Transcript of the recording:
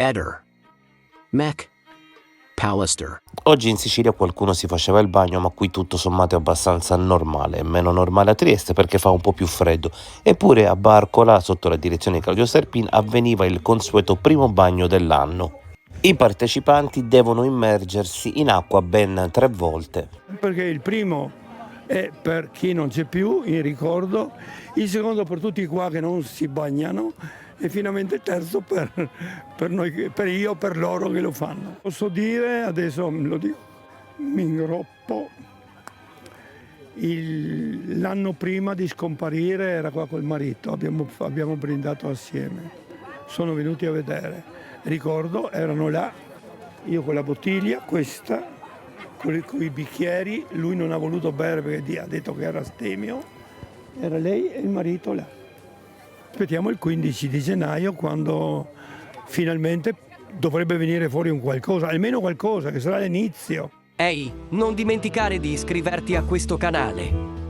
Eder. Mac. Pallister. Oggi in Sicilia qualcuno si faceva il bagno, ma qui tutto sommato è abbastanza normale, è meno normale a Trieste perché fa un po' più freddo. Eppure a Barcola, sotto la direzione di Claudio Serpin, avveniva il consueto primo bagno dell'anno. I partecipanti devono immergersi in acqua ben 3 volte. Perché il primo è per chi non c'è più, in ricordo, il secondo per tutti qua che non si bagnano e finalmente il terzo per noi, per loro che lo fanno. Posso dire, adesso lo dico, mi ingroppo, l'anno prima di scomparire era qua col marito, abbiamo brindato assieme, sono venuti a vedere, ricordo, erano là, io con la bottiglia, questa, con i bicchieri, lui non ha voluto bere perché ha detto che era astemio, era lei e il marito là. Aspettiamo il 15 di gennaio quando finalmente dovrebbe venire fuori un qualcosa, almeno qualcosa che sarà l'inizio. Ehi, non dimenticare di iscriverti a questo canale.